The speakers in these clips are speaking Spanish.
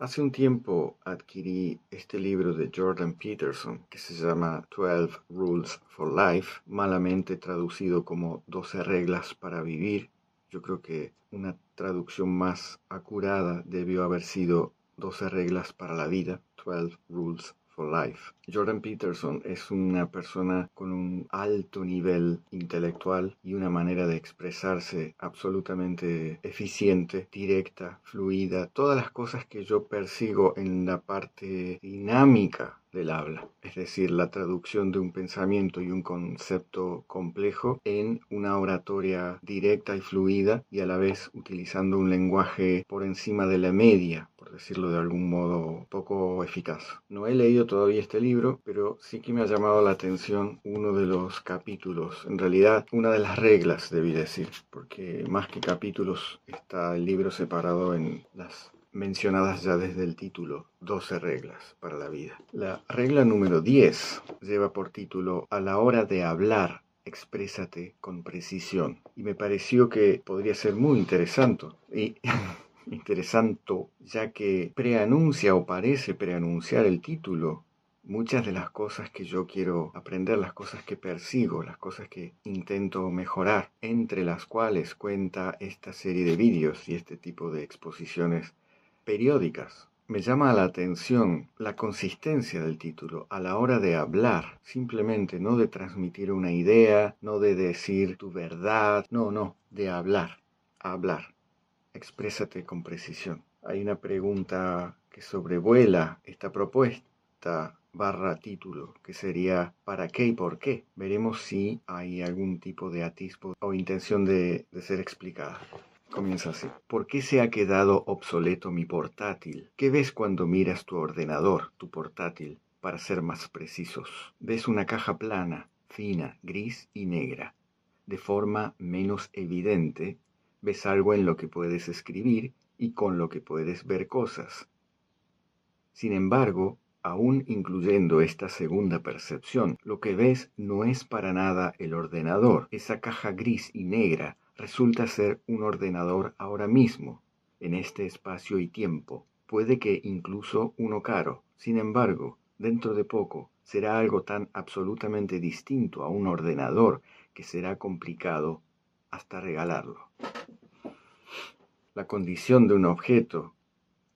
Hace un tiempo adquirí este libro de Jordan Peterson que se llama 12 Rules for Life, malamente traducido como 12 reglas para vivir. Yo creo que una traducción más acurada debió haber sido 12 reglas para la vida, 12 Rules for Life. Jordan Peterson es una persona con un alto nivel intelectual y una manera de expresarse absolutamente eficiente, directa, fluida, todas las cosas que yo persigo en la parte dinámica del habla, es decir, la traducción de un pensamiento y un concepto complejo en una oratoria directa y fluida y a la vez utilizando un lenguaje por encima de la media, por decirlo de algún modo poco eficaz. No he leído todavía este libro, pero sí que me ha llamado la atención uno de los capítulos, en realidad una de las reglas, debí decir, porque más que capítulos está el libro separado en las mencionadas ya desde el título, 12 reglas para la vida. La regla número 10 lleva por título A la hora de hablar, exprésate con precisión. Y me pareció que podría ser muy interesante. Ya que preanuncia o parece preanunciar el título muchas de las cosas que yo quiero aprender, las cosas que persigo, las cosas que intento mejorar, entre las cuales cuenta esta serie de vídeos y este tipo de exposiciones periódicas. Me llama la atención la consistencia del título a la hora de hablar, simplemente no de transmitir una idea, no de decir tu verdad, no, de hablar. Exprésate con precisión. Hay una pregunta que sobrevuela esta propuesta barra título, que sería ¿para qué y por qué? Veremos si hay algún tipo de atisbo o intención de ser explicada. Comienza así. ¿Por qué se ha quedado obsoleto mi portátil? ¿Qué ves cuando miras tu ordenador, tu portátil? Para ser más precisos, ves una caja plana, fina, gris y negra. De forma menos evidente, ves algo en lo que puedes escribir y con lo que puedes ver cosas. Sin embargo, aún incluyendo esta segunda percepción, lo que ves no es para nada el ordenador. Esa caja gris y negra resulta ser un ordenador ahora mismo, en este espacio y tiempo. Puede que incluso uno caro. Sin embargo, dentro de poco será algo tan absolutamente distinto a un ordenador que será complicado hasta regalarlo. La condición de un objeto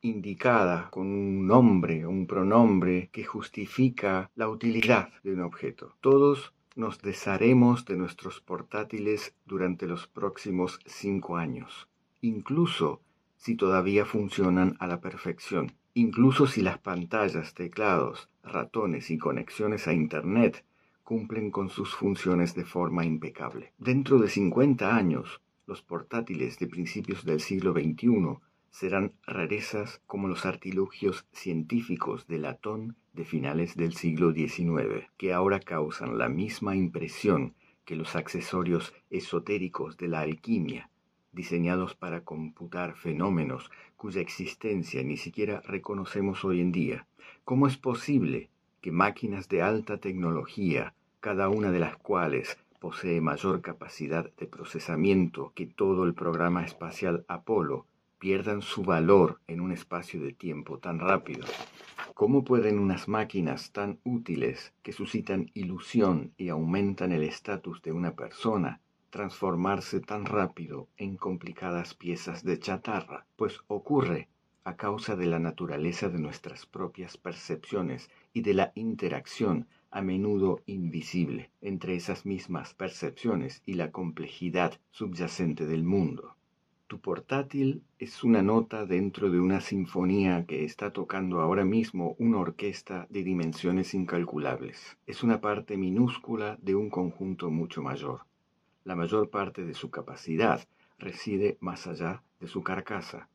indicada con un nombre o un pronombre que justifica la utilidad de un objeto. Todos nos desharemos de nuestros portátiles durante los próximos 5 años, incluso si todavía funcionan a la perfección, incluso si las pantallas, teclados, ratones y conexiones a Internet cumplen con sus funciones de forma impecable. Dentro de 50 años, los portátiles de principios del siglo XXI serán rarezas como los artilugios científicos de latón de finales del siglo XIX, que ahora causan la misma impresión que los accesorios esotéricos de la alquimia, diseñados para computar fenómenos cuya existencia ni siquiera reconocemos hoy en día. ¿Cómo es posible que máquinas de alta tecnología, cada una de las cuales posee mayor capacidad de procesamiento que todo el programa espacial Apolo, pierdan su valor en un espacio de tiempo tan rápido? ¿Cómo pueden unas máquinas tan útiles que suscitan ilusión y aumentan el estatus de una persona transformarse tan rápido en complicadas piezas de chatarra? Pues ocurre a causa de la naturaleza de nuestras propias percepciones y de la interacción a menudo invisible entre esas mismas percepciones y la complejidad subyacente del mundo. Tu portátil es una nota dentro de una sinfonía que está tocando ahora mismo una orquesta de dimensiones incalculables. Es una parte minúscula de un conjunto mucho mayor. La mayor parte de su capacidad reside más allá de su carcasa.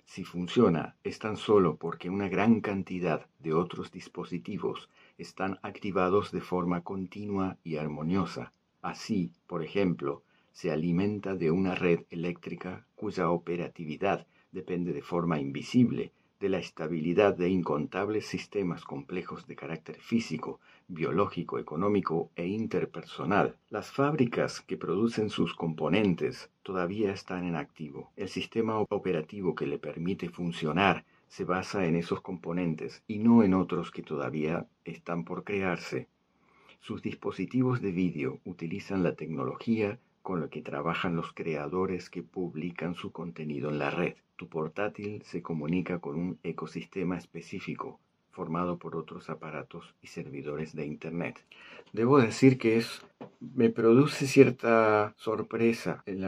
Si funciona, es tan solo porque una gran cantidad de otros dispositivos están activados de forma continua y armoniosa. Así, por ejemplo, se alimenta de una red eléctrica cuya operatividad depende de forma invisible de la estabilidad de incontables sistemas complejos de carácter físico, biológico, económico e interpersonal. Las fábricas que producen sus componentes todavía están en activo. El sistema operativo que le permite funcionar se basa en esos componentes y no en otros que todavía están por crearse. Sus dispositivos de vídeo utilizan la tecnología con la que trabajan los creadores que publican su contenido en la red. Tu portátil se comunica con un ecosistema específico formado por otros aparatos y servidores de Internet. Debo decir que me produce cierta sorpresa en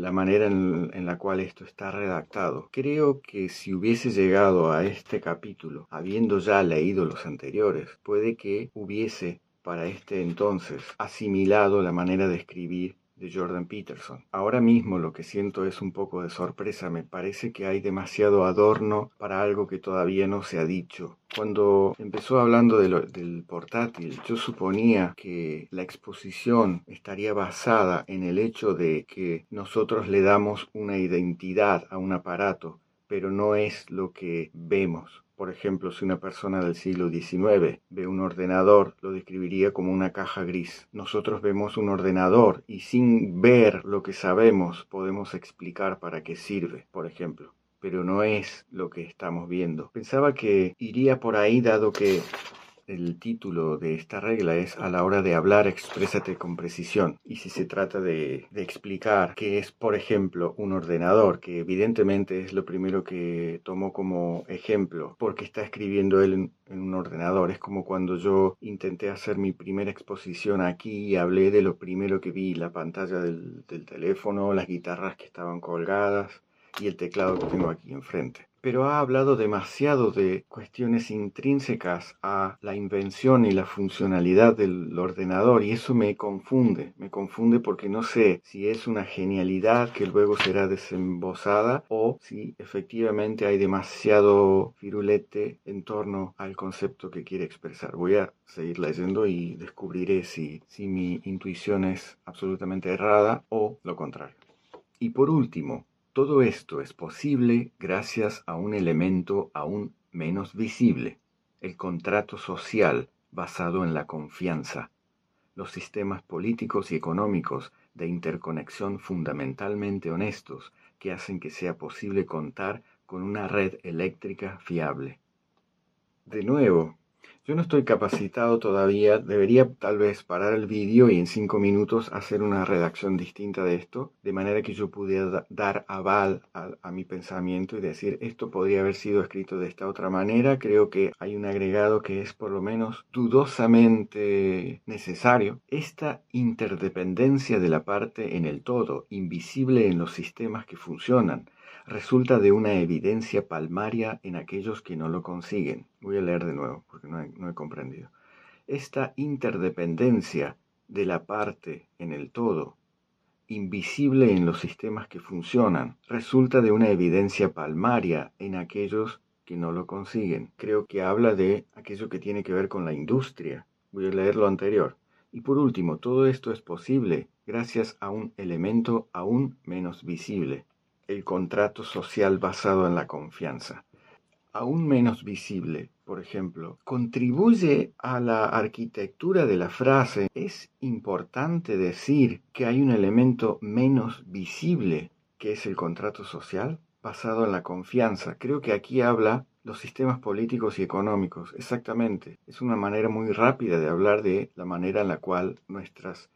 la manera en la cual esto está redactado. Creo que si hubiese llegado a este capítulo habiendo ya leído los anteriores, puede que hubiese para este entonces asimilado la manera de escribir de Jordan Peterson. Ahora mismo lo que siento es un poco de sorpresa. Me parece que hay demasiado adorno para algo que todavía no se ha dicho. Cuando empezó hablando del portátil, yo suponía que la exposición estaría basada en el hecho de que nosotros le damos una identidad a un aparato, pero no es lo que vemos. Por ejemplo, si una persona del siglo XIX ve un ordenador, lo describiría como una caja gris. Nosotros vemos un ordenador y sin ver lo que sabemos podemos explicar para qué sirve, por ejemplo. Pero no es lo que estamos viendo. Pensaba que iría por ahí dado que el título de esta regla es a la hora de hablar, exprésate con precisión. Y si se trata de explicar qué es, por ejemplo, un ordenador, que evidentemente es lo primero que tomó como ejemplo, porque está escribiendo él en un ordenador. Es como cuando yo intenté hacer mi primera exposición aquí y hablé de lo primero que vi, la pantalla del teléfono, las guitarras que estaban colgadas y el teclado que tengo aquí enfrente. Pero ha hablado demasiado de cuestiones intrínsecas a la invención y la funcionalidad del ordenador y eso me confunde porque no sé si es una genialidad que luego será desembosada o si efectivamente hay demasiado firulete en torno al concepto que quiere expresar. Voy a seguir leyendo y descubriré si mi intuición es absolutamente errada o lo contrario. Y por último, todo esto es posible gracias a un elemento aún menos visible, el contrato social basado en la confianza. Los sistemas políticos y económicos de interconexión fundamentalmente honestos que hacen que sea posible contar con una red eléctrica fiable. De nuevo, yo no estoy capacitado todavía, debería tal vez parar el vídeo y en 5 minutos hacer una redacción distinta de esto, de manera que yo pudiera dar aval a mi pensamiento y decir, esto podría haber sido escrito de esta otra manera. Creo que hay un agregado que es por lo menos dudosamente necesario. Esta interdependencia de la parte en el todo, invisible en los sistemas que funcionan, resulta de una evidencia palmaria en aquellos que no lo consiguen. Voy a leer de nuevo porque no he comprendido. Esta interdependencia de la parte en el todo, invisible en los sistemas que funcionan, resulta de una evidencia palmaria en aquellos que no lo consiguen. Creo que habla de aquello que tiene que ver con la industria. Voy a leer lo anterior. Y por último, todo esto es posible gracias a un elemento aún menos visible, el contrato social basado en la confianza. Aún menos visible, por ejemplo, contribuye a la arquitectura de la frase. Es importante decir que hay un elemento menos visible, que es el contrato social basado en la confianza. Creo que aquí habla los sistemas políticos y económicos, exactamente. Es una manera muy rápida de hablar de la manera en la cual nuestros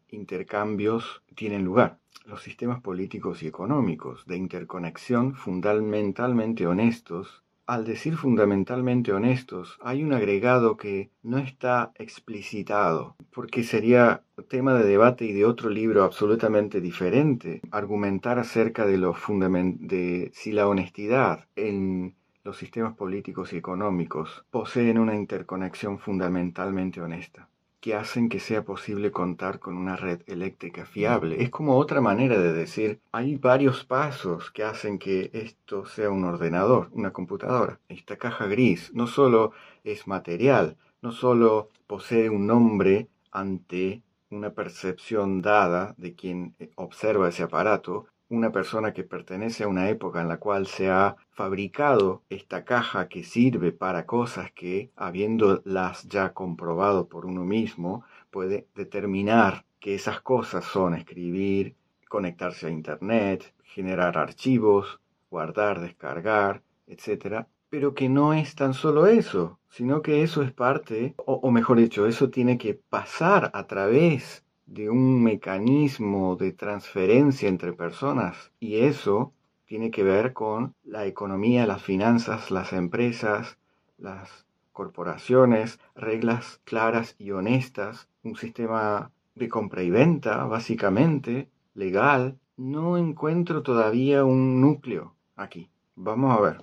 intercambios tienen lugar. Los sistemas políticos y económicos de interconexión fundamentalmente honestos. Al decir fundamentalmente honestos, hay un agregado que no está explicitado, porque sería tema de debate y de otro libro absolutamente diferente, argumentar acerca de de si la honestidad en los sistemas políticos y económicos poseen una interconexión fundamentalmente honesta, que hacen que sea posible contar con una red eléctrica fiable. Es como otra manera de decir, hay varios pasos que hacen que esto sea un ordenador, una computadora. Esta caja gris no solo es material, no solo posee un nombre ante una percepción dada de quien observa ese aparato, una persona que pertenece a una época en la cual se ha fabricado esta caja que sirve para cosas que, habiéndolas ya comprobado por uno mismo, puede determinar que esas cosas son escribir, conectarse a internet, generar archivos, guardar, descargar, etcétera, pero que no es tan solo eso, sino que eso es parte, o mejor dicho, eso tiene que pasar a través de un mecanismo de transferencia entre personas, y eso tiene que ver con la economía, las finanzas, las empresas, las corporaciones, reglas claras y honestas, un sistema de compra y venta, básicamente, legal. No encuentro todavía un núcleo aquí. Vamos a ver.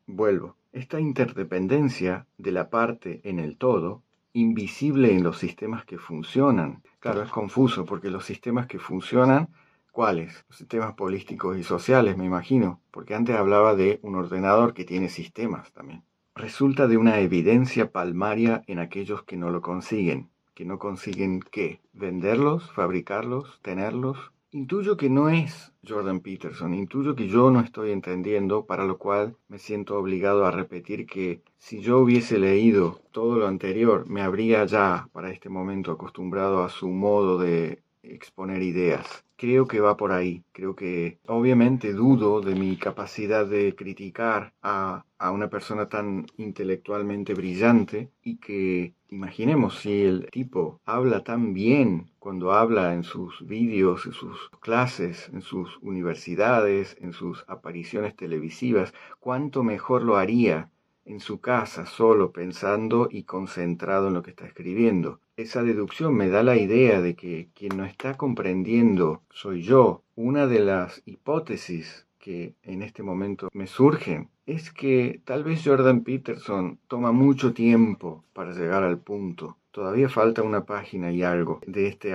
Vuelvo. Esta interdependencia de la parte en el todo, invisible en los sistemas que funcionan. Claro, es confuso porque los sistemas que funcionan, ¿cuáles? Los sistemas políticos y sociales, me imagino, porque antes hablaba de un ordenador que tiene sistemas también. Resulta de una evidencia palmaria en aquellos que no lo consiguen. ¿Que no consiguen qué? ¿Venderlos? ¿Fabricarlos? ¿Tenerlos? Intuyo que no es Jordan Peterson, intuyo que yo no estoy entendiendo, para lo cual me siento obligado a repetir que si yo hubiese leído todo lo anterior, me habría ya para este momento acostumbrado a su modo de exponer ideas. Creo que va por ahí. Creo que obviamente dudo de mi capacidad de criticar a una persona tan intelectualmente brillante, y que imaginemos si el tipo habla tan bien cuando habla en sus vídeos, en sus clases, en sus universidades, en sus apariciones televisivas, cuánto mejor lo haría en su casa, solo pensando y concentrado en lo que está escribiendo. Esa deducción me da la idea de que quien no está comprendiendo soy yo. Una de las hipótesis que en este momento me surgen es que tal vez Jordan Peterson toma mucho tiempo para llegar al punto. Todavía falta una página y algo de este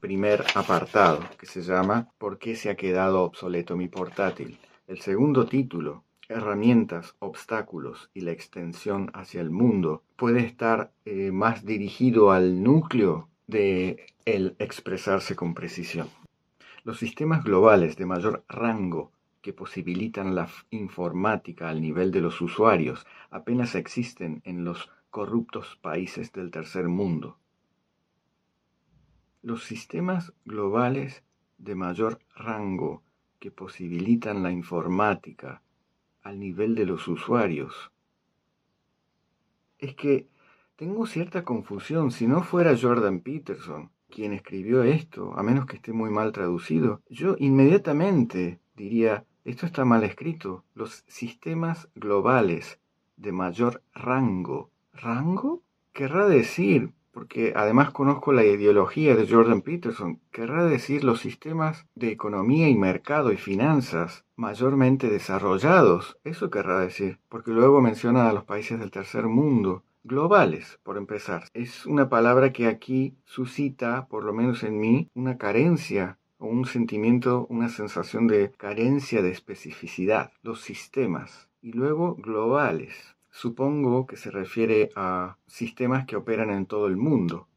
primer apartado, que se llama ¿Por qué se ha quedado obsoleto mi portátil? El segundo título, herramientas, obstáculos y la extensión hacia el mundo, puede estar más dirigido al núcleo de el expresarse con precisión. Los sistemas globales de mayor rango que posibilitan la informática al nivel de los usuarios apenas existen en los corruptos países del tercer mundo. Los sistemas globales de mayor rango que posibilitan la informática al nivel de los usuarios. Es que tengo cierta confusión. Si no fuera Jordan Peterson quien escribió esto, a menos que esté muy mal traducido, yo inmediatamente diría, esto está mal escrito. Los sistemas globales de mayor rango. ¿Rango? Querrá decir, porque además conozco la ideología de Jordan Peterson, querrá decir los sistemas de economía y mercado y finanzas mayormente desarrollados. Eso querrá decir, porque luego menciona a los países del tercer mundo. Globales, por empezar. Es una palabra que aquí suscita, por lo menos en mí, una carencia o un sentimiento, una sensación de carencia de especificidad. Los sistemas. Y luego globales. Supongo que se refiere a sistemas que operan en todo el mundo.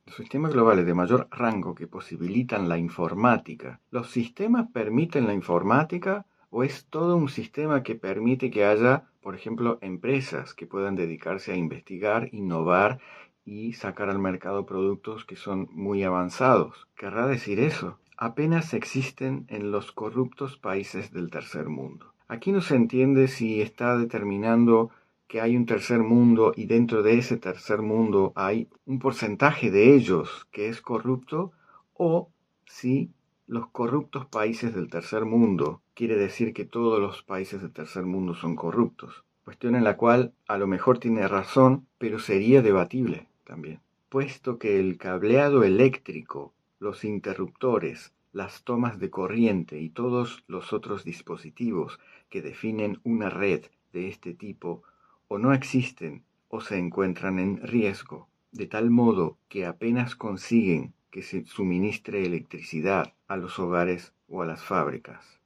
Los sistemas globales de mayor rango que posibilitan la informática. ¿Los sistemas permiten la informática o es todo un sistema que permite que haya, por ejemplo, empresas que puedan dedicarse a investigar, innovar y sacar al mercado productos que son muy avanzados? ¿Querrá decir eso? Apenas existen en los corruptos países del tercer mundo. Aquí no se entiende si está determinando que hay un tercer mundo y dentro de ese tercer mundo hay un porcentaje de ellos que es corrupto, o si los corruptos países del tercer mundo quiere decir que todos los países del tercer mundo son corruptos. Cuestión en la cual a lo mejor tiene razón, pero sería debatible también, puesto que el cableado eléctrico, los interruptores, las tomas de corriente y todos los otros dispositivos que definen una red de este tipo o no existen o se encuentran en riesgo, de tal modo que apenas consiguen que se suministre electricidad a los hogares o a las fábricas.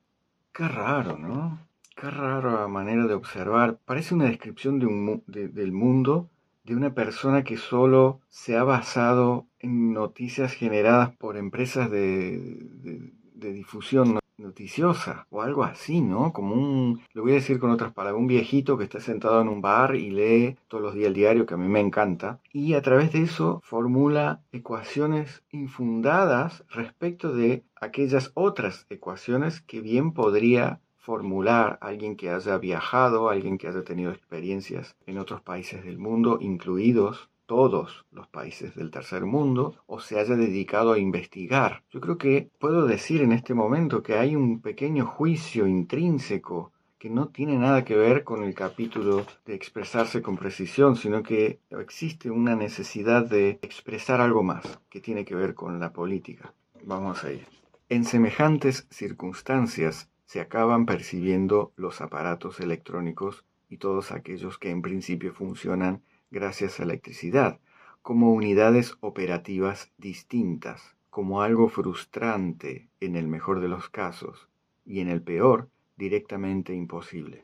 Qué raro, ¿no? Qué rara manera de observar. Parece una descripción del mundo de una persona que solo se ha basado en noticias generadas por empresas de difusión noticiosa o algo así, ¿no? Como le voy a decir con otras palabras, un viejito que está sentado en un bar y lee todos los días el diario, que a mí me encanta, y a través de eso formula ecuaciones infundadas respecto de aquellas otras ecuaciones que bien podría formular, alguien que haya viajado, alguien que haya tenido experiencias en otros países del mundo, incluidos todos los países del tercer mundo, o se haya dedicado a investigar. Yo creo que puedo decir en este momento que hay un pequeño juicio intrínseco que no tiene nada que ver con el capítulo de expresarse con precisión, sino que existe una necesidad de expresar algo más que tiene que ver con la política. Vamos a ir. En semejantes circunstancias se acaban percibiendo los aparatos electrónicos y todos aquellos que en principio funcionan gracias a electricidad, como unidades operativas distintas, como algo frustrante en el mejor de los casos, y en el peor, directamente imposible.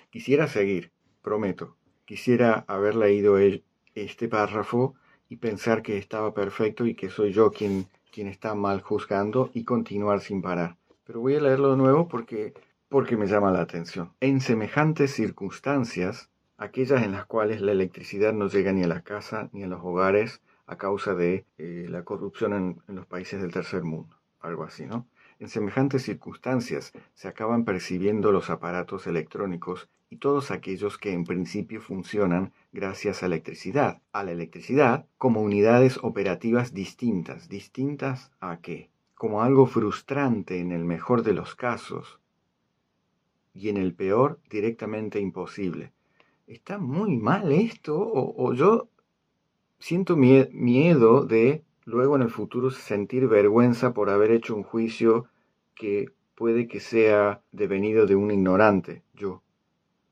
Quisiera seguir, prometo. Quisiera haber leído este párrafo y pensar que estaba perfecto y que soy yo quien está mal juzgando y continuar sin parar. Pero voy a leerlo de nuevo porque me llama la atención. En semejantes circunstancias, aquellas en las cuales la electricidad no llega ni a la casa ni a los hogares a causa de la corrupción en los países del tercer mundo. Algo así, ¿no? En semejantes circunstancias se acaban percibiendo los aparatos electrónicos y todos aquellos que en principio funcionan gracias a la electricidad como unidades operativas distintas. ¿Distintas a qué? Como algo frustrante en el mejor de los casos y en el peor directamente imposible. ¿Está muy mal esto? ¿O yo siento miedo de luego en el futuro sentir vergüenza por haber hecho un juicio que puede que sea devenido de un ignorante, yo?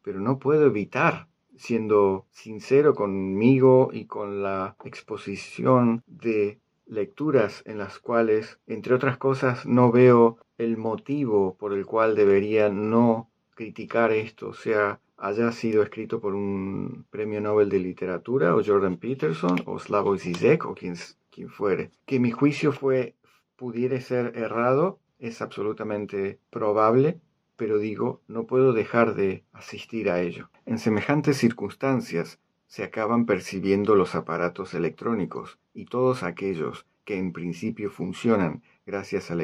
Pero no puedo evitar, siendo sincero conmigo y con la exposición de lecturas en las cuales, entre otras cosas, no veo el motivo por el cual debería no criticar esto, o sea, haya sido escrito por un premio Nobel de literatura, o Jordan Peterson, o Slavoj Žižek, o quien fuere. Que mi juicio pudiera ser errado, es absolutamente probable, pero digo, no puedo dejar de asistir a ello. En semejantes circunstancias se acaban percibiendo los aparatos electrónicos y todos aquellos que en principio funcionan gracias a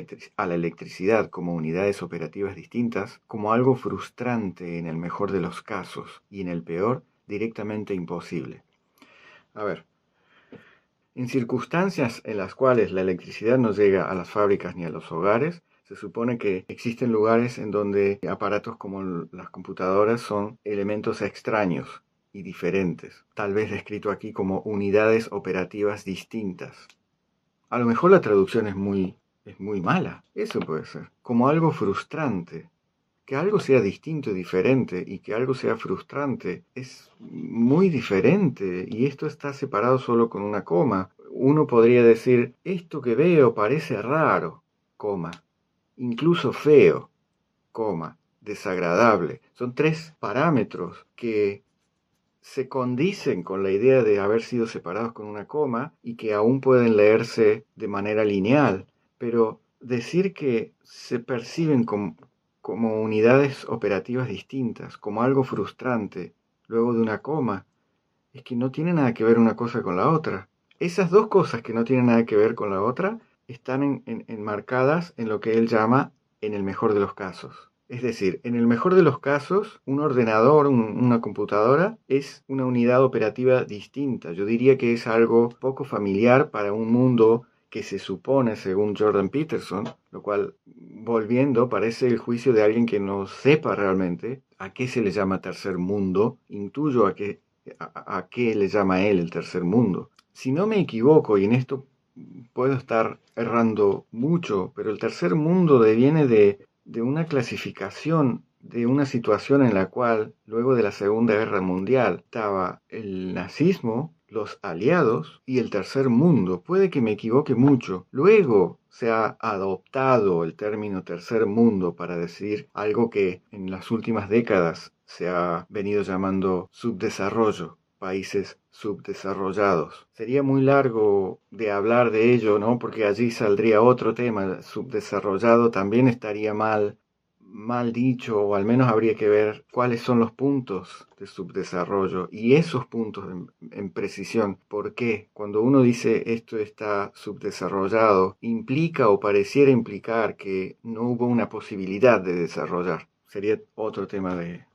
la electricidad como unidades operativas distintas, como algo frustrante en el mejor de los casos y en el peor, directamente imposible. A ver, en circunstancias en las cuales la electricidad no llega a las fábricas ni a los hogares, se supone que existen lugares en donde aparatos como las computadoras son elementos extraños y diferentes, tal vez descrito aquí como unidades operativas distintas. A lo mejor la traducción es muy mala, eso puede ser, como algo frustrante. Que algo sea distinto y diferente y que algo sea frustrante es muy diferente y esto está separado solo con una coma. Uno podría decir, esto que veo parece raro, coma, incluso feo, coma, desagradable. Son tres parámetros que se condicen con la idea de haber sido separados con una coma y que aún pueden leerse de manera lineal, pero decir que se perciben como unidades operativas distintas, como algo frustrante, luego de una coma, es que no tiene nada que ver una cosa con la otra. Esas dos cosas que no tienen nada que ver con la otra están enmarcadas en lo que él llama en el mejor de los casos. Es decir, en el mejor de los casos, un ordenador, una computadora, es una unidad operativa distinta. Yo diría que es algo poco familiar para un mundo que se supone, según Jordan Peterson, lo cual, volviendo, parece el juicio de alguien que no sepa realmente a qué se le llama tercer mundo. Intuyo a qué le llama él el tercer mundo. Si no me equivoco, y en esto puedo estar errando mucho, pero el tercer mundo deviene de una clasificación de una situación en la cual, luego de la Segunda Guerra Mundial, estaba el nazismo, los aliados y el tercer mundo. Puede que me equivoque mucho. Luego se ha adoptado el término tercer mundo para decir algo que en las últimas décadas se ha venido llamando subdesarrollo, países subdesarrollados. Sería muy largo de hablar de ello, ¿no? Porque allí saldría otro tema. Subdesarrollado también estaría mal mal dicho, o al menos habría que ver cuáles son los puntos de subdesarrollo y esos puntos en precisión. ¿Por qué? Cuando uno dice esto está subdesarrollado, implica o pareciera implicar que no hubo una posibilidad de desarrollar. Sería otro tema de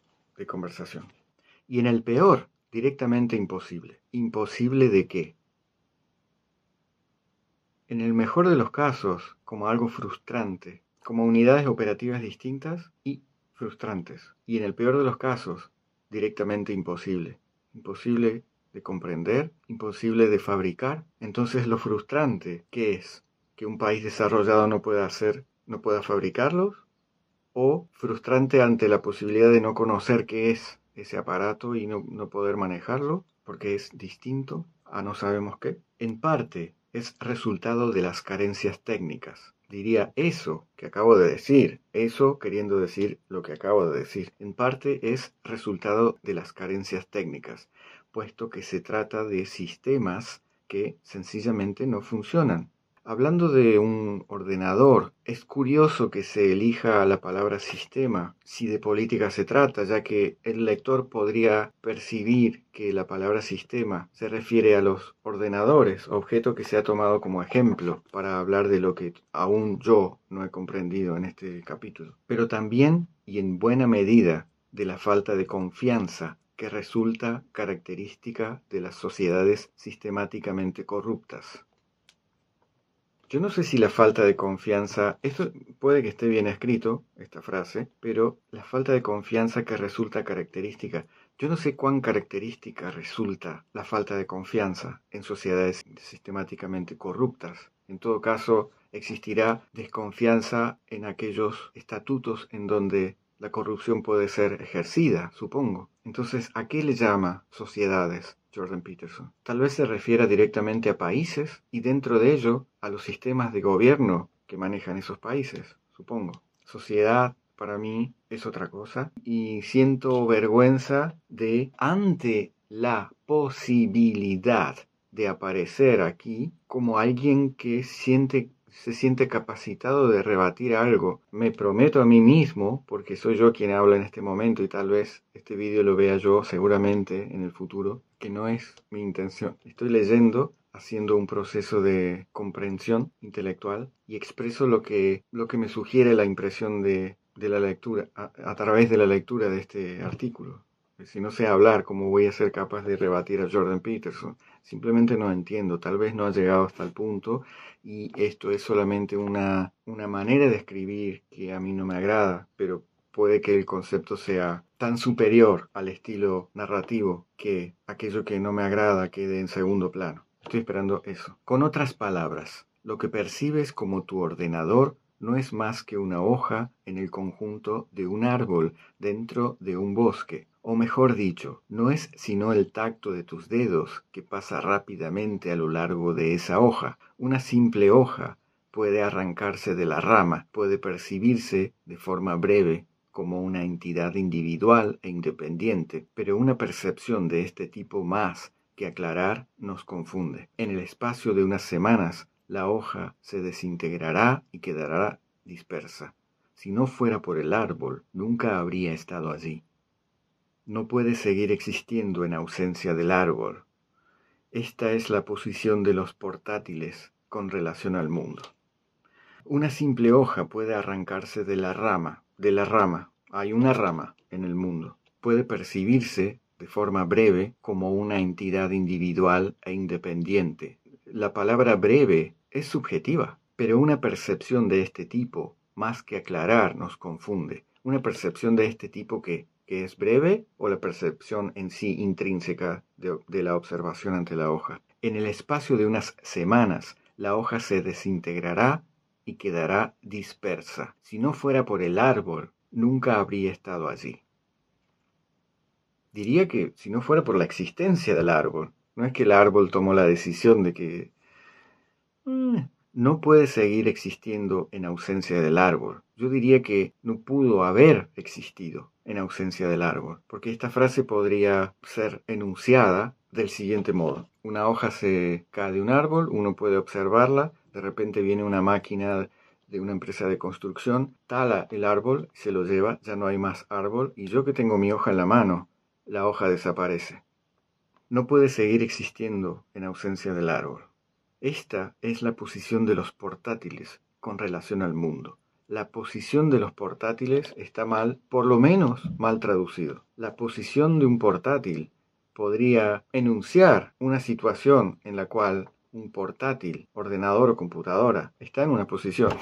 conversación. Y en el peor, directamente imposible. ¿Imposible de qué? En el mejor de los casos, como algo frustrante, como unidades operativas distintas y frustrantes. Y en el peor de los casos, directamente imposible. Imposible de comprender, imposible de fabricar. Entonces lo frustrante, ¿qué es? ¿Que un país desarrollado no pueda fabricarlos? ¿O frustrante ante la posibilidad de no conocer qué es ese aparato y no poder manejarlo, porque es distinto a no sabemos qué? En parte es resultado de las carencias técnicas. Diría eso que acabo de decir, eso queriendo decir lo que acabo de decir. En parte es resultado de las carencias técnicas, puesto que se trata de sistemas que sencillamente no funcionan. Hablando de un ordenador, es curioso que se elija la palabra sistema si de política se trata, ya que el lector podría percibir que la palabra sistema se refiere a los ordenadores, objeto que se ha tomado como ejemplo para hablar de lo que aún yo no he comprendido en este capítulo. Pero también, y en buena medida, de la falta de confianza que resulta característica de las sociedades sistemáticamente corruptas. Yo no sé si la falta de confianza, esto puede que esté bien escrito, esta frase, pero la falta de confianza que resulta característica, yo no sé cuán característica resulta la falta de confianza en sociedades sistemáticamente corruptas. En todo caso, existirá desconfianza en aquellos estatutos en donde la corrupción puede ser ejercida, supongo. Entonces, ¿a qué le llama sociedades Jordan Peterson? Tal vez se refiera directamente a países y dentro de ello a los sistemas de gobierno que manejan esos países, supongo. Sociedad para mí es otra cosa y siento vergüenza de ante la posibilidad de aparecer aquí como alguien que se siente capacitado de rebatir algo. Me prometo a mí mismo, porque soy yo quien habla en este momento y tal vez este vídeo lo vea yo seguramente en el futuro, que no es mi intención. Estoy leyendo, haciendo un proceso de comprensión intelectual y expreso lo que me sugiere la impresión de la lectura, a través de la lectura de este artículo. Si no sé hablar, ¿cómo voy a ser capaz de rebatir a Jordan Peterson? Simplemente no entiendo, tal vez no ha llegado hasta el punto y esto es solamente una manera de escribir que a mí no me agrada, pero puede que el concepto sea tan superior al estilo narrativo que aquello que no me agrada quede en segundo plano. Estoy esperando eso. Con otras palabras, lo que percibes como tu ordenador no es más que una hoja en el conjunto de un árbol dentro de un bosque. O mejor dicho, no es sino el tacto de tus dedos que pasa rápidamente a lo largo de esa hoja. Una simple hoja puede arrancarse de la rama, puede percibirse de forma breve como una entidad individual e independiente, pero una percepción de este tipo más que aclarar nos confunde. En el espacio de unas semanas, la hoja se desintegrará y quedará dispersa. Si no fuera por el árbol, nunca habría estado allí. No puede seguir existiendo en ausencia del árbol. Esta es la posición de los portátiles con relación al mundo. Una simple hoja puede arrancarse de la rama. Hay una rama en el mundo. Puede percibirse de forma breve como una entidad individual e independiente. La palabra breve es subjetiva, pero una percepción de este tipo, más que aclarar, nos confunde. Una percepción de este tipo que es breve o la percepción en sí intrínseca de la observación ante la hoja. En el espacio de unas semanas, la hoja se desintegrará y quedará dispersa. Si no fuera por el árbol, nunca habría estado allí. Diría que si no fuera por la existencia del árbol, no es que el árbol tomó la decisión de que no puede seguir existiendo en ausencia del árbol. Yo diría que no pudo haber existido en ausencia del árbol, porque esta frase podría ser enunciada del siguiente modo. Una hoja se cae de un árbol, uno puede observarla, de repente viene una máquina de una empresa de construcción, tala el árbol, se lo lleva, ya no hay más árbol, y yo que tengo mi hoja en la mano, la hoja desaparece. No puede seguir existiendo en ausencia del árbol. Esta es la posición de los portátiles con relación al mundo. La posición de los portátiles está mal, por lo menos mal traducido. La posición de un portátil podría enunciar una situación en la cual un portátil, ordenador o computadora está en una posición.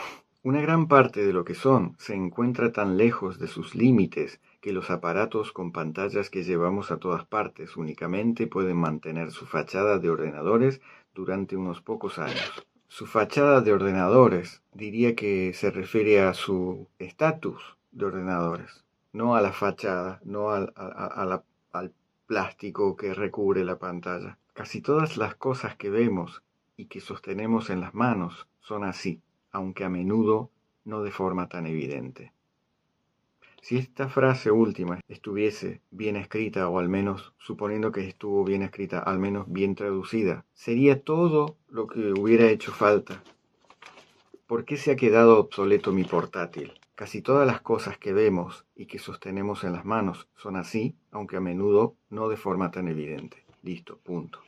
Una gran parte de lo que son se encuentra tan lejos de sus límites que los aparatos con pantallas que llevamos a todas partes únicamente pueden mantener su fachada de ordenadores durante unos pocos años. Su fachada de ordenadores diría que se refiere a su estatus de ordenadores, no a la fachada, no al plástico que recubre la pantalla. Casi todas las cosas que vemos y que sostenemos en las manos son así, aunque a menudo no de forma tan evidente. Si esta frase última estuviese bien escrita, o al menos suponiendo que estuvo bien escrita, al menos bien traducida, sería todo lo que hubiera hecho falta. ¿Por qué se ha quedado obsoleto mi portátil? Casi todas las cosas que vemos y que sostenemos en las manos son así, aunque a menudo no de forma tan evidente. Listo, punto.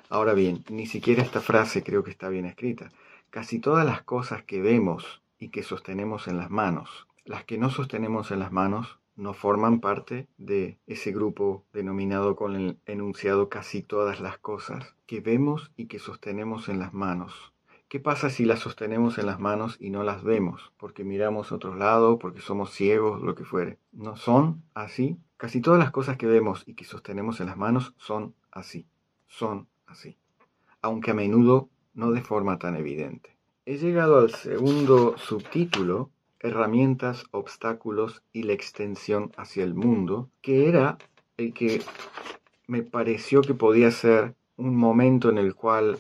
Ahora bien, ni siquiera esta frase creo que está bien escrita. Casi todas las cosas que vemos y que sostenemos en las manos, las que no sostenemos en las manos, no forman parte de ese grupo denominado con el enunciado casi todas las cosas que vemos y que sostenemos en las manos. ¿Qué pasa si las sostenemos en las manos y no las vemos? Porque miramos a otro lado, porque somos ciegos, lo que fuere. ¿No son así? Casi todas las cosas que vemos y que sostenemos en las manos son así. Son así, aunque a menudo no de forma tan evidente. He llegado al segundo subtítulo, herramientas, obstáculos y la extensión hacia el mundo, que era el que me pareció que podía ser un momento en el cual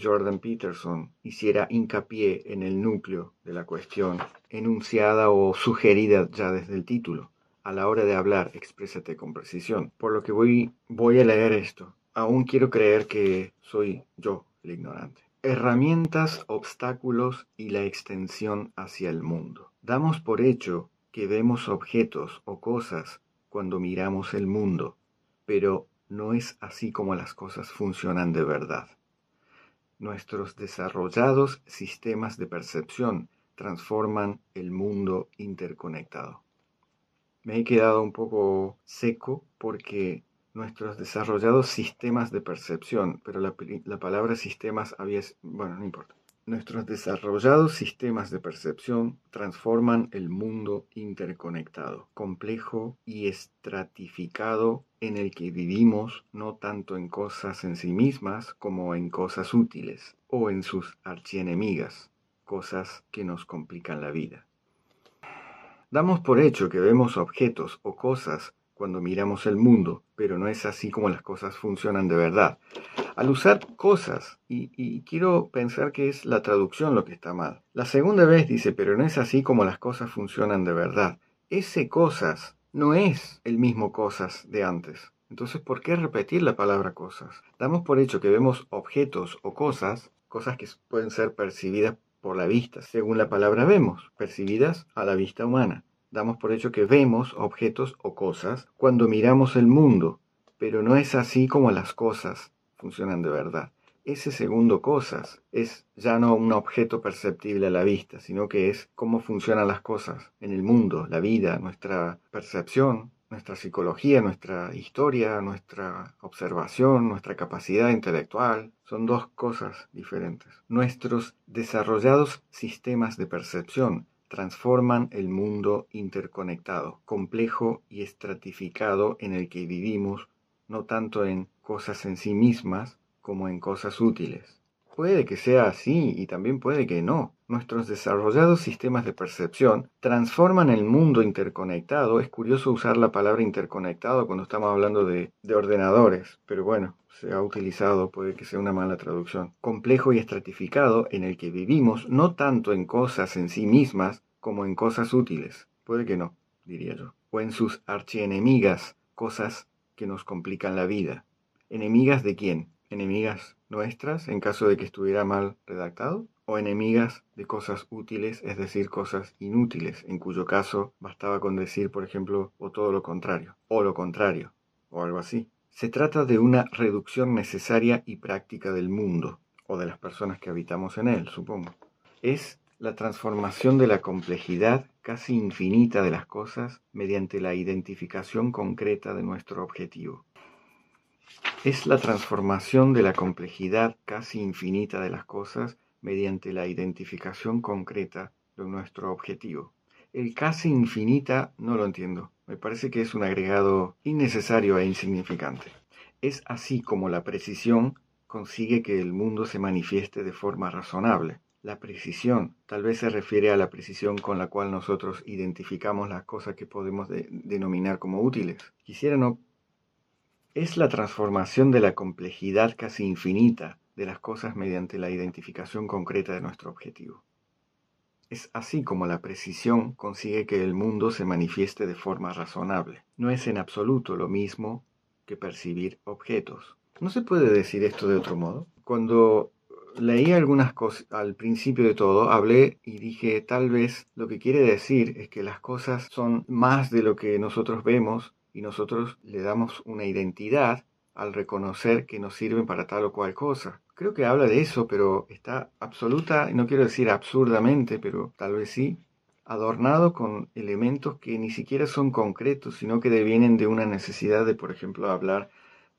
Jordan Peterson hiciera hincapié en el núcleo de la cuestión, enunciada o sugerida ya desde el título. A la hora de hablar, exprésate con precisión. Por lo que voy a leer esto. Aún quiero creer que soy yo el ignorante. Herramientas, obstáculos y la extensión hacia el mundo. Damos por hecho que vemos objetos o cosas cuando miramos el mundo, pero no es así como las cosas funcionan de verdad. Nuestros desarrollados sistemas de percepción transforman el mundo interconectado. Me he quedado un poco seco porque nuestros desarrollados sistemas de percepción, pero la palabra sistemas bueno, no importa. Nuestros desarrollados sistemas de percepción transforman el mundo interconectado, complejo y estratificado en el que vivimos, no tanto en cosas en sí mismas como en cosas útiles o en sus archienemigas, cosas que nos complican la vida. Damos por hecho que vemos objetos o cosas cuando miramos el mundo, pero no es así como las cosas funcionan de verdad. Al usar cosas, y quiero pensar que es la traducción lo que está mal. La segunda vez dice, pero no es así como las cosas funcionan de verdad. Ese cosas no es el mismo cosas de antes. Entonces, ¿por qué repetir la palabra cosas? Damos por hecho que vemos objetos o cosas que pueden ser percibidas por la vista, según la palabra vemos, percibidas a la vista humana. Damos por hecho que vemos objetos o cosas cuando miramos el mundo, pero no es así como las cosas funcionan de verdad. Ese segundo cosas es ya no un objeto perceptible a la vista, sino que es cómo funcionan las cosas en el mundo, la vida, nuestra percepción, nuestra psicología, nuestra historia, nuestra observación, nuestra capacidad intelectual. Son dos cosas diferentes. Nuestros desarrollados sistemas de percepción transforman el mundo interconectado, complejo y estratificado en el que vivimos, no tanto en cosas en sí mismas como en cosas útiles. Puede que sea así y también puede que no. Nuestros desarrollados sistemas de percepción transforman el mundo interconectado. Es curioso usar la palabra interconectado cuando estamos hablando de ordenadores, pero bueno, se ha utilizado, puede que sea una mala traducción. Complejo y estratificado en el que vivimos, no tanto en cosas en sí mismas como en cosas útiles. Puede que no, diría yo. O en sus archienemigas, cosas que nos complican la vida. ¿Enemigas de quién? ¿Enemigas nuestras en caso de que estuviera mal redactado? o enemigas de cosas útiles, es decir, cosas inútiles, en cuyo caso bastaba con decir, por ejemplo, o todo lo contrario, o algo así. Se trata de una reducción necesaria y práctica del mundo, o de las personas que habitamos en él, supongo. Es la transformación de la complejidad casi infinita de las cosas mediante la identificación concreta de nuestro objetivo. Es la transformación de la complejidad casi infinita de las cosas mediante la identificación concreta de nuestro objetivo. El casi infinita no lo entiendo. Me parece que es un agregado innecesario e insignificante. Es así como la precisión consigue que el mundo se manifieste de forma razonable. La precisión tal vez se refiere a la precisión con la cual nosotros identificamos las cosas que podemos denominar como útiles. Es la transformación de la complejidad casi infinita de las cosas mediante la identificación concreta de nuestro objetivo. Es así como la precisión consigue que el mundo se manifieste de forma razonable. No es en absoluto lo mismo que percibir objetos. ¿No se puede decir esto de otro modo? Cuando leí algunas cosas al principio de todo, hablé y dije, tal vez lo que quiere decir es que las cosas son más de lo que nosotros vemos y nosotros le damos una identidad al reconocer que nos sirven para tal o cual cosa. Creo que habla de eso, pero está absoluta, no quiero decir absurdamente, pero tal vez sí, adornado con elementos que ni siquiera son concretos, sino que devienen de una necesidad de, por ejemplo, hablar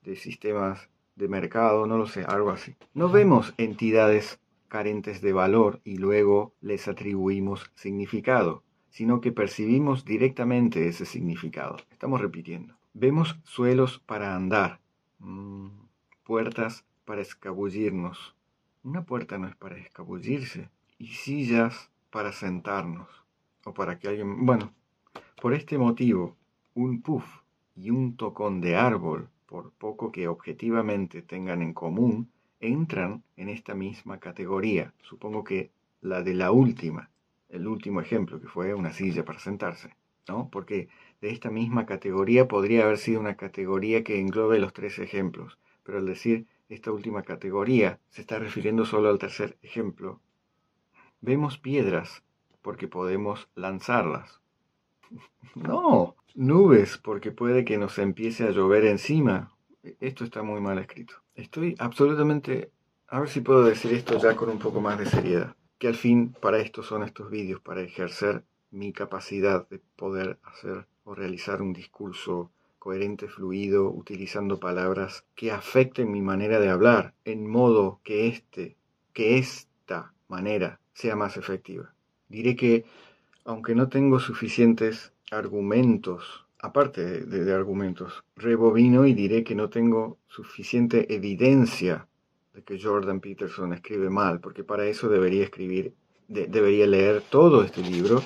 de sistemas de mercado, no lo sé, algo así. No vemos entidades carentes de valor y luego les atribuimos significado, sino que percibimos directamente ese significado. Estamos repitiendo. Vemos suelos para andar, puertas para escabullirnos. Una puerta no es para escabullirse. Y sillas para sentarnos. O para que alguien... Bueno, por este motivo, un puff y un tocón de árbol, por poco que objetivamente tengan en común, entran en esta misma categoría. Supongo que la de la última, el último ejemplo, que fue una silla para sentarse, ¿no? Porque de esta misma categoría podría haber sido una categoría que englobe los tres ejemplos, pero al decir esta última categoría se está refiriendo solo al tercer ejemplo. Vemos piedras porque podemos lanzarlas. No, nubes porque puede que nos empiece a llover encima. Esto está muy mal escrito. Estoy absolutamente... A ver si puedo decir esto ya con un poco más de seriedad. Que al fin para esto son estos vídeos, para ejercer mi capacidad de poder hacer o realizar un discurso coherente, fluido, utilizando palabras que afecten mi manera de hablar, en modo que esta manera sea más efectiva. Diré que, aunque no tengo suficientes argumentos, aparte de argumentos, rebobino y diré que no tengo suficiente evidencia de que Jordan Peterson escribe mal, porque para eso debería debería leer todo este libro,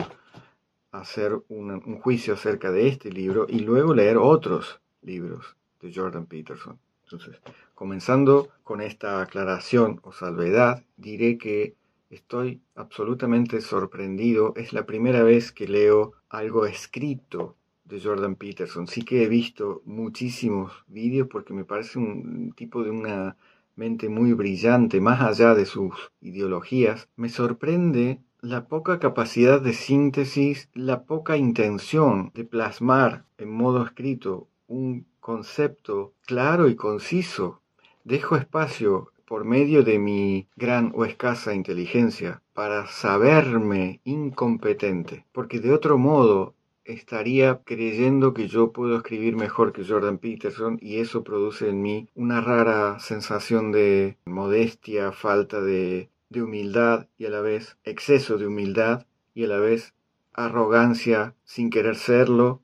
hacer un juicio acerca de este libro y luego leer otros libros de Jordan Peterson. Entonces, comenzando con esta aclaración o salvedad, diré que estoy absolutamente sorprendido. Es la primera vez que leo algo escrito de Jordan Peterson. Sí que he visto muchísimos vídeos porque me parece un tipo de una mente muy brillante, más allá de sus ideologías. Me sorprende la poca capacidad de síntesis, la poca intención de plasmar en modo escrito un concepto claro y conciso. Dejo espacio por medio de mi gran o escasa inteligencia para saberme incompetente, porque de otro modo estaría creyendo que yo puedo escribir mejor que Jordan Peterson y eso produce en mí una rara sensación de modestia, falta de humildad y a la vez exceso de humildad y a la vez arrogancia sin querer serlo,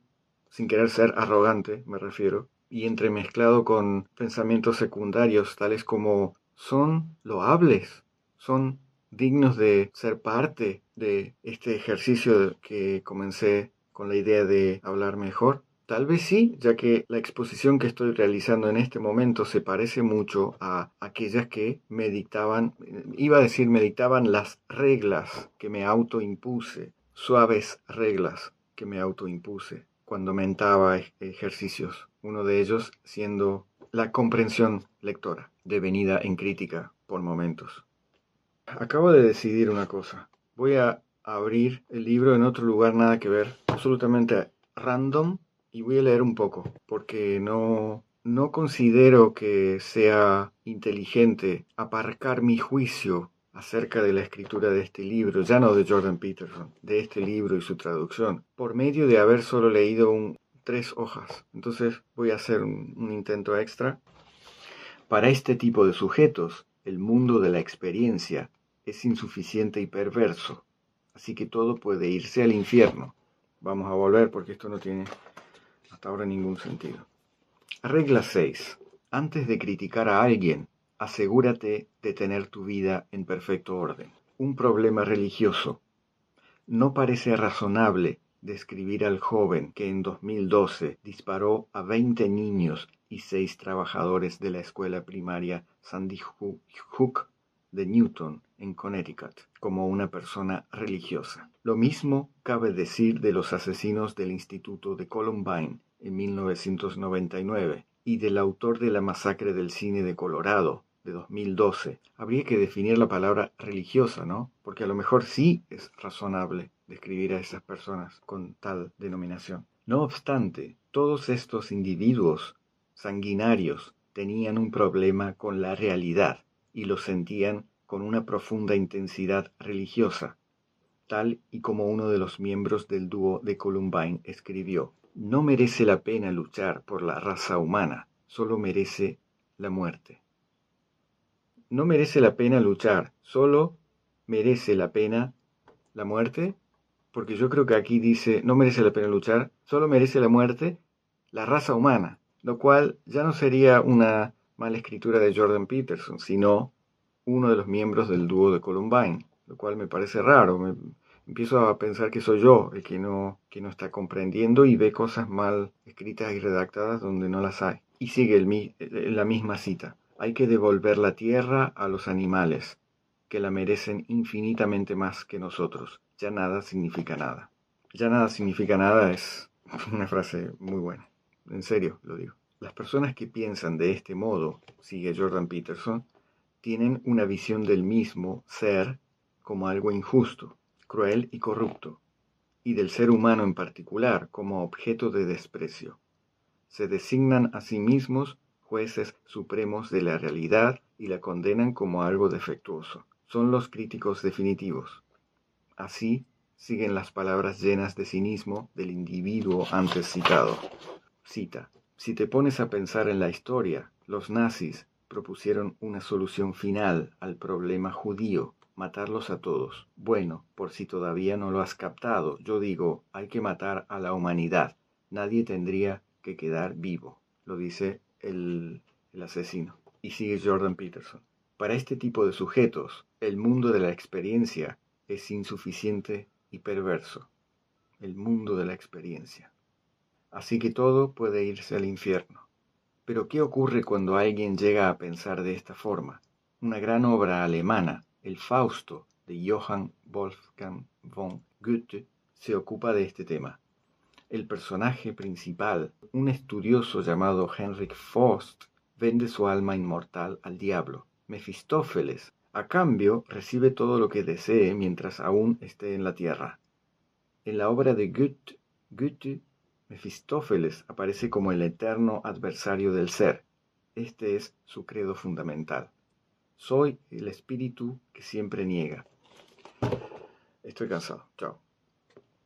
sin querer ser arrogante, me refiero, y entremezclado con pensamientos secundarios tales como son loables, son dignos de ser parte de este ejercicio que comencé con la idea de hablar mejor. Tal vez sí, ya que la exposición que estoy realizando en este momento se parece mucho a aquellas que me dictaban, me dictaban las reglas que me autoimpuse, suaves reglas que me autoimpuse cuando mentaba ejercicios, uno de ellos siendo la comprensión lectora, devenida en crítica por momentos. Acabo de decidir una cosa. Voy a abrir el libro en otro lugar, nada que ver, absolutamente random, y voy a leer un poco, porque no considero que sea inteligente aparcar mi juicio acerca de la escritura de este libro, ya no de Jordan Peterson, de este libro y su traducción, por medio de haber solo leído 3 hojas. Entonces voy a hacer un intento extra. Para este tipo de sujetos, el mundo de la experiencia es insuficiente y perverso, así que todo puede irse al infierno. Vamos a volver porque esto no tiene hasta ahora ningún sentido. Regla 6. Antes de criticar a alguien, asegúrate de tener tu vida en perfecto orden. Un problema religioso. No parece razonable describir al joven que en 2012 disparó a 20 niños y 6 trabajadores de la escuela primaria Sandy Hook de Newton, en Connecticut, como una persona religiosa. Lo mismo cabe decir de los asesinos del Instituto de Columbine en 1999 y del autor de la masacre del cine de Colorado de 2012. Habría que definir la palabra religiosa, ¿no? Porque a lo mejor sí es razonable describir a esas personas con tal denominación. No obstante, todos estos individuos sanguinarios tenían un problema con la realidad y lo sentían con una profunda intensidad religiosa, tal y como uno de los miembros del dúo de Columbine escribió: no merece la pena luchar por la raza humana, solo merece la muerte. No merece la pena luchar, solo merece la pena la muerte, porque yo creo que aquí dice, no merece la pena luchar, solo merece la muerte la raza humana, lo cual ya no sería una mala escritura de Jordan Peterson, sino uno de los miembros del dúo de Columbine, lo cual me parece raro. Empiezo a pensar que soy yo el que no está comprendiendo y ve cosas mal escritas y redactadas donde no las hay. Y sigue la misma cita. Hay que devolver la tierra a los animales, que la merecen infinitamente más que nosotros. Ya nada significa nada. Ya nada significa nada es una frase muy buena. En serio, lo digo. Las personas que piensan de este modo, sigue Jordan Peterson, tienen una visión del mismo ser como algo injusto, cruel y corrupto, y del ser humano en particular como objeto de desprecio. Se designan a sí mismos jueces supremos de la realidad y la condenan como algo defectuoso. Son los críticos definitivos. Así siguen las palabras llenas de cinismo del individuo antes citado. Cita: si te pones a pensar en la historia, los nazis propusieron una solución final al problema judío: matarlos a todos. Bueno, por si todavía no lo has captado, yo digo, hay que matar a la humanidad. Nadie tendría que quedar vivo. Lo dice el asesino. Y sigue Jordan Peterson. Para este tipo de sujetos, el mundo de la experiencia es insuficiente y perverso. El mundo de la experiencia. Así que todo puede irse al infierno. Pero ¿qué ocurre cuando alguien llega a pensar de esta forma? Una gran obra alemana, el Fausto, de Johann Wolfgang von Goethe, se ocupa de este tema. El personaje principal, un estudioso llamado Heinrich Faust, vende su alma inmortal al diablo, Mefistófeles. A cambio, recibe todo lo que desee mientras aún esté en la tierra. En la obra de Goethe, Mefistófeles aparece como el eterno adversario del ser. Este es su credo fundamental. Soy el espíritu que siempre niega. Estoy cansado. Chao.